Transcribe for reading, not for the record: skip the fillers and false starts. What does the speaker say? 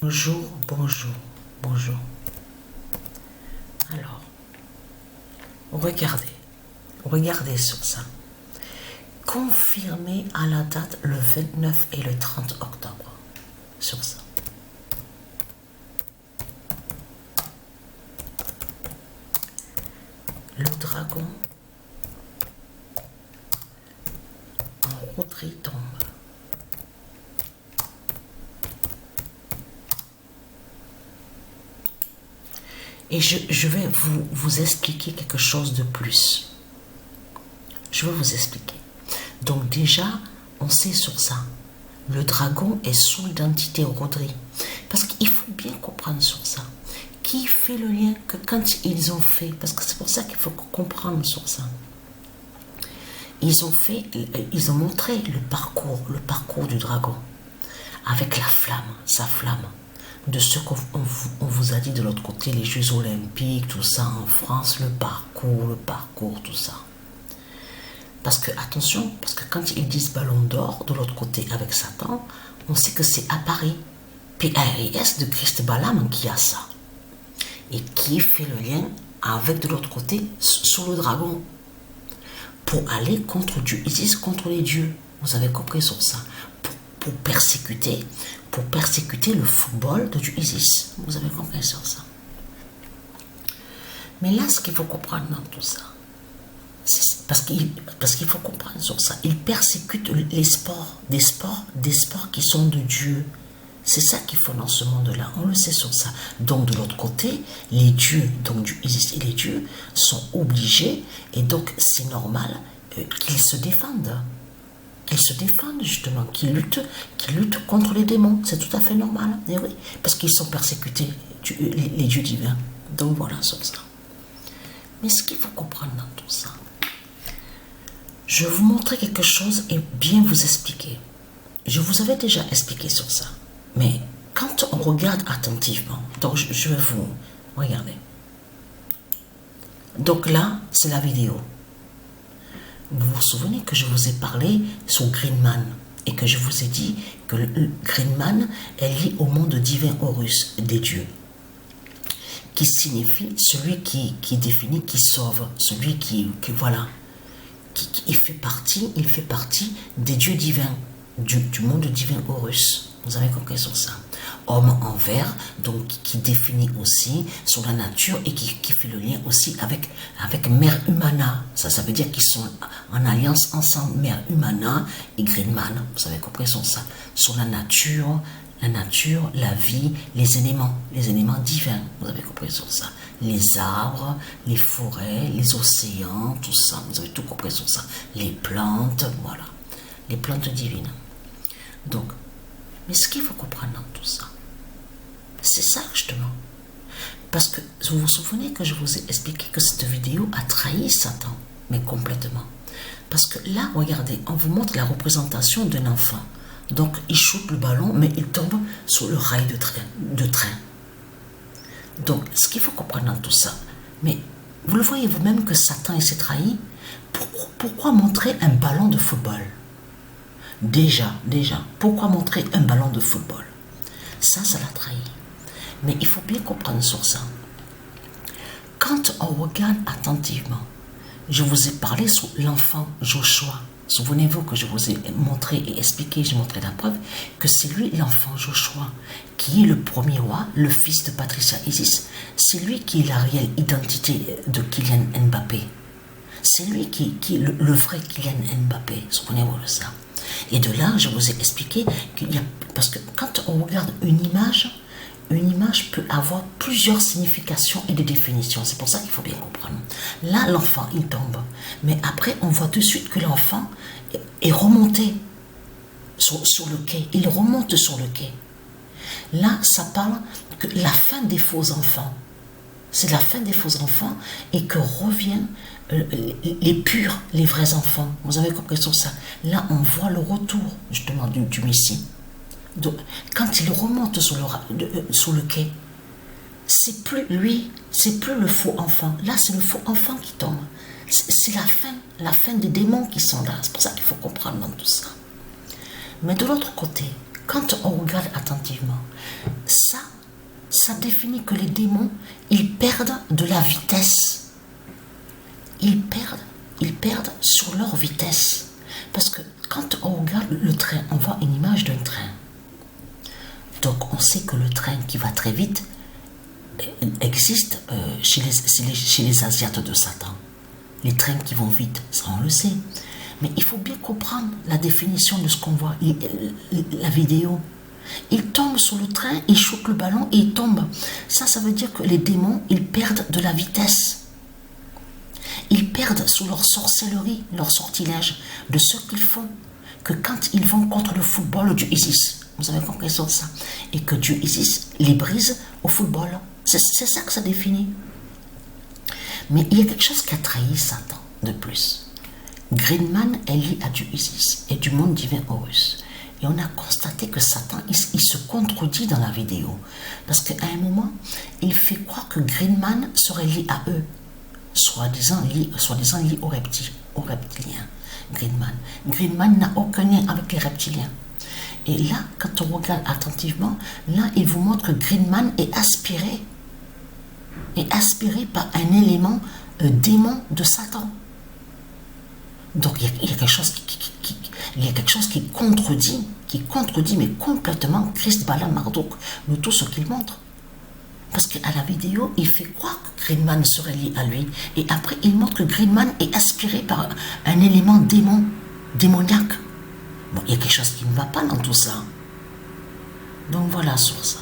Bonjour, bonjour, bonjour. Alors, regardez sur ça. Confirmé à la date le 29 et le 30 octobre. Sur ça. Le dragon en roterie tombe. Et je vais vous expliquer quelque chose de plus. Je vais vous expliquer. Donc déjà, on sait sur ça. Le dragon est sous l'identité roderie. Parce qu'il faut bien comprendre sur ça. Qui fait le lien que quand ils ont fait, parce que c'est pour ça qu'il faut comprendre sur ça. Ils ont montré le parcours du dragon. Avec la flamme, sa flamme. De ce qu'on vous a dit de l'autre côté, les Jeux Olympiques, tout ça en France, le parcours, tout ça. Parce que, attention, parce que quand ils disent ballon d'or, de l'autre côté avec Satan, on sait que c'est à Paris, P-A-R-I-S de Christ Balaam qui a ça. Et qui fait le lien avec de l'autre côté, sur le dragon. Pour aller contre Dieu, Isis contre les dieux. Vous avez compris sur ça. Pour persécuter le football de Dieu Isis. Vous avez compris sur ça. Mais là, ce qu'il faut comprendre dans tout ça, c'est parce qu'il faut comprendre sur ça. Il persécute les sports, des sports qui sont de Dieu. C'est ça qu'il faut dans ce monde-là. On le sait sur ça. Donc, de l'autre côté, les dieux, donc Dieu Isis et les dieux, sont obligés, et donc c'est normal qu'ils se défendent. Qu'ils se défendent justement, qu'ils luttent contre les démons. C'est tout à fait normal. Et oui, parce qu'ils sont persécutés, les dieux divins. Donc voilà sur ça. Mais ce qu'il faut comprendre dans tout ça, je vais vous montrer quelque chose et bien vous expliquer. Je vous avais déjà expliqué sur ça. Mais quand on regarde attentivement, donc je vais vous regarder. Donc là, c'est la vidéo. Vous vous souvenez que je vous ai parlé sur Greenman et que je vous ai dit que le Greenman est lié au monde divin Horus des dieux, qui signifie celui qui définit, qui sauve, celui qui voilà, il fait partie des dieux divins, du monde divin Horus. Vous avez compris sur ça. Homme en vert, donc qui définit aussi sur la nature et qui fait le lien aussi avec Mère Humana. Ça veut dire qu'ils sont en alliance ensemble, Mère Humana et Greenman. Vous avez compris sur ça. Sur la nature, la vie, les éléments divins. Vous avez compris sur ça. Les arbres, les forêts, les océans, tout ça. Vous avez tout compris sur ça. Les plantes, voilà. Les plantes divines. Donc, mais ce qu'il faut comprendre dans tout ça, c'est ça justement. Parce que vous vous souvenez que je vous ai expliqué que cette vidéo a trahi Satan, mais complètement. Parce que là, regardez, on vous montre la représentation d'un enfant. Donc, il shoote le ballon, mais il tombe sur le rail de train. Donc, ce qu'il faut comprendre dans tout ça, mais vous le voyez vous-même que Satan il s'est trahi. Pourquoi montrer un ballon de football? Déjà, pourquoi montrer un ballon de football? Ça l'a trahi. Mais il faut bien comprendre sur ça. Quand on regarde attentivement, je vous ai parlé sur l'enfant Joshua. Souvenez-vous que je vous ai montré et expliqué, j'ai montré la preuve, que c'est lui l'enfant Joshua, qui est le premier roi, le fils de Patricia Isis. C'est lui qui est la réelle identité de Kylian Mbappé. C'est lui qui est le vrai Kylian Mbappé. Souvenez-vous de ça. Et de là, je vous ai expliqué qu'il y a... Parce que quand on regarde une image peut avoir plusieurs significations et des définitions. C'est pour ça qu'il faut bien comprendre. Là, l'enfant, il tombe. Mais après, on voit tout de suite que l'enfant est remonté sur le quai. Il remonte sur le quai. Là, ça parle que la fin des faux enfants. C'est la fin des faux enfants et que reviennent les purs, les vrais enfants. Vous avez compris sur ça. Là, on voit le retour justement du Messie. Donc, quand il remonte sur le quai, c'est plus lui, c'est plus le faux enfant. Là, c'est le faux enfant qui tombe. C'est la fin des démons qui sont là. C'est pour ça qu'il faut comprendre dans tout ça. Mais de l'autre côté, quand on regarde attentivement, ça définit que les démons, ils perdent de la vitesse. Ils perdent sur leur vitesse. Parce que quand on regarde le train, on voit une image d'un train. Donc on sait que le train qui va très vite existe chez les Asiates de Satan. Les trains qui vont vite, ça on le sait. Mais il faut bien comprendre la définition de ce qu'on voit, la vidéo. Il tombe sur le train, il choque le ballon et il tombe. Ça veut dire que les démons, ils perdent de la vitesse. Ils perdent sous leur sorcellerie, leur sortilège, de ce qu'ils font. Que quand ils vont contre le football du Isis, vous avez compris ça, et que Dieu Isis les brise au football. C'est ça que ça définit. Mais il y a quelque chose qui a trahi Satan de plus. Greenman est lié à Dieu Isis et du monde divin Horus. Et on a constaté que Satan, il se contredit dans la vidéo. Parce qu'à un moment, il fait croire que Greenman serait lié à eux. Soi-disant lié aux reptiliens. Greenman n'a aucun lien avec les reptiliens. Et là, quand on regarde attentivement, là, il vous montre que Greenman est aspiré par un élément démon de Satan. Donc il y a quelque chose qui contredit, mais complètement Christ, Balaam, Marduk, de tout ce qu'il montre. Parce qu'à la vidéo, il fait croire que Greenman serait lié à lui. Et après, il montre que Greenman est aspiré par un élément démoniaque. Bon, il y a quelque chose qui ne va pas dans tout ça. Donc voilà sur ça.